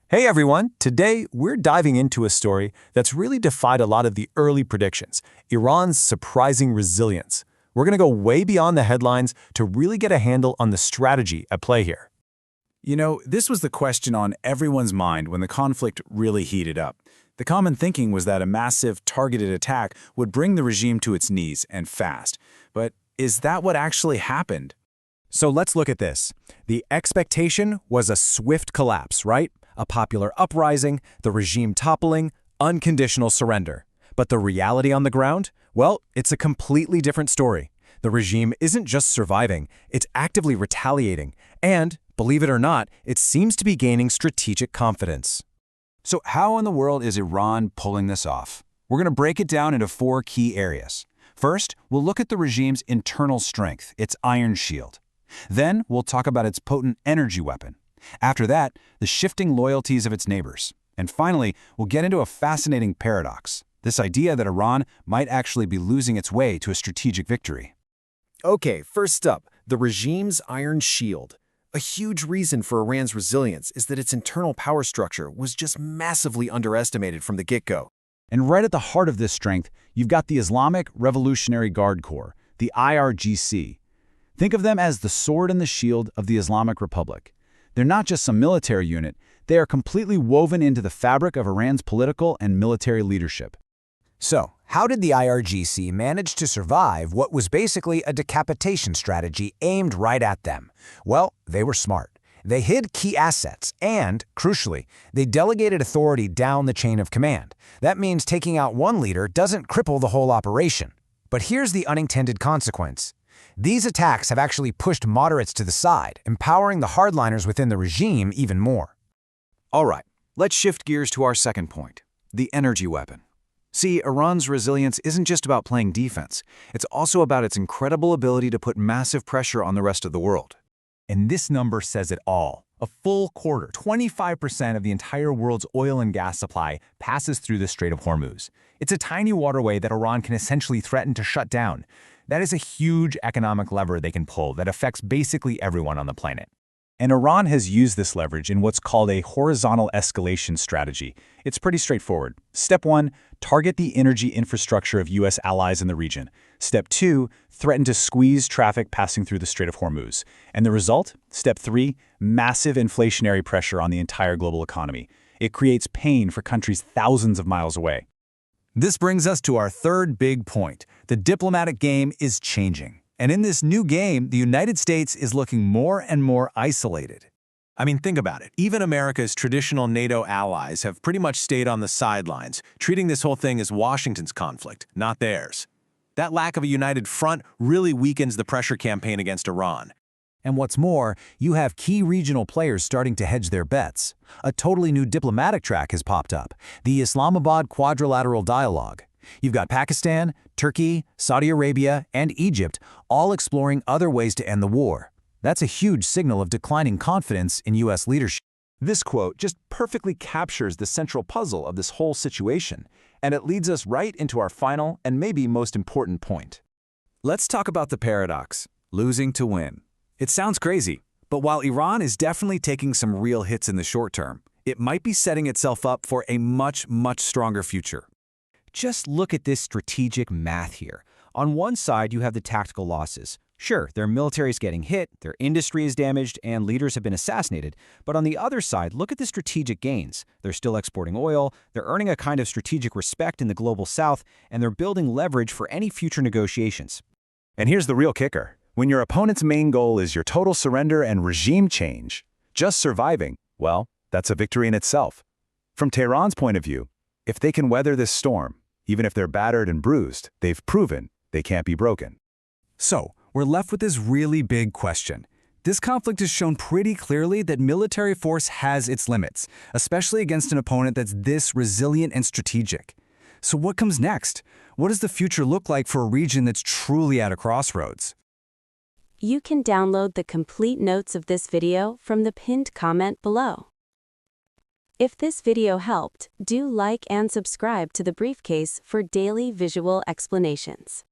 Hey everyone, today we're diving into a story that's really defied a lot of the early predictions, Iran's surprising resilience. We're going to go way beyond the headlines to really get a handle on the strategy at play here. This was the question on everyone's mind when the conflict really heated up. The common thinking was that a massive, targeted attack would bring the regime to its knees, and fast. But is that what actually happened? So let's look at this. The expectation was a swift collapse, right? A popular uprising, the regime toppling, unconditional surrender. But the reality on the ground? Well, it's a completely different story. The regime isn't just surviving, it's actively retaliating. And, believe it or not, it seems to be gaining strategic confidence. So how in the world is Iran pulling this off? We're going to break it down into 4 key areas. First, we'll look at the regime's internal strength, its iron shield. Then, we'll talk about its potent energy weapon. After that, the shifting loyalties of its neighbors. And finally, we'll get into a fascinating paradox, this idea that Iran might actually be losing its way to a strategic victory. Okay, first up, the regime's iron shield. A huge reason for Iran's resilience is that its internal power structure was just massively underestimated from the get-go. And right at the heart of this strength, you've got the Islamic Revolutionary Guard Corps, the IRGC. Think of them as the sword and the shield of the Islamic Republic. They're not just some military unit, they are completely woven into the fabric of Iran's political and military leadership. So, how did the IRGC manage to survive what was basically a decapitation strategy aimed right at them? Well, they were smart. They hid key assets and, crucially, they delegated authority down the chain of command. That means taking out one leader doesn't cripple the whole operation. But here's the unintended consequence. These attacks have actually pushed moderates to the side, empowering the hardliners within the regime even more. All right, let's shift gears to our second point, the energy weapon. See, Iran's resilience isn't just about playing defense. It's also about its incredible ability to put massive pressure on the rest of the world. And this number says it all. A full quarter, 25% of the entire world's oil and gas supply passes through the Strait of Hormuz. It's a tiny waterway that Iran can essentially threaten to shut down. That is a huge economic lever they can pull that affects basically everyone on the planet. And Iran has used this leverage in what's called a horizontal escalation strategy. It's pretty straightforward. Step 1, target the energy infrastructure of U.S. allies in the region. Step 2, threaten to squeeze traffic passing through the Strait of Hormuz. And the result? Step 3, massive inflationary pressure on the entire global economy. It creates pain for countries thousands of miles away. This brings us to our third big point. The diplomatic game is changing. And in this new game, the United States is looking more and more isolated. I mean, think about it. Even America's traditional NATO allies have pretty much stayed on the sidelines, treating this whole thing as Washington's conflict, not theirs. That lack of a united front really weakens the pressure campaign against Iran. And what's more, you have key regional players starting to hedge their bets. A totally new diplomatic track has popped up, the Islamabad Quadrilateral Dialogue. You've got Pakistan, Turkey, Saudi Arabia, and Egypt all exploring other ways to end the war. That's a huge signal of declining confidence in U.S. leadership. This quote just perfectly captures the central puzzle of this whole situation, and it leads us right into our final and maybe most important point. Let's talk about the paradox, losing to win. It sounds crazy, but while Iran is definitely taking some real hits in the short term, it might be setting itself up for a much, much stronger future. Just look at this strategic math here. On one side, you have the tactical losses. Sure, their military is getting hit, their industry is damaged, and leaders have been assassinated. But on the other side, look at the strategic gains. They're still exporting oil, they're earning a kind of strategic respect in the global south, and they're building leverage for any future negotiations. And here's the real kicker. When your opponent's main goal is your total surrender and regime change, just surviving, well, that's a victory in itself. From Tehran's point of view, if they can weather this storm, even if they're battered and bruised, they've proven they can't be broken. So, we're left with this really big question. This conflict has shown pretty clearly that military force has its limits, especially against an opponent that's this resilient and strategic. So what comes next? What does the future look like for a region that's truly at a crossroads? You can download the complete notes of this video from the pinned comment below. If this video helped, do like and subscribe to the BriefCase for daily visual explanations.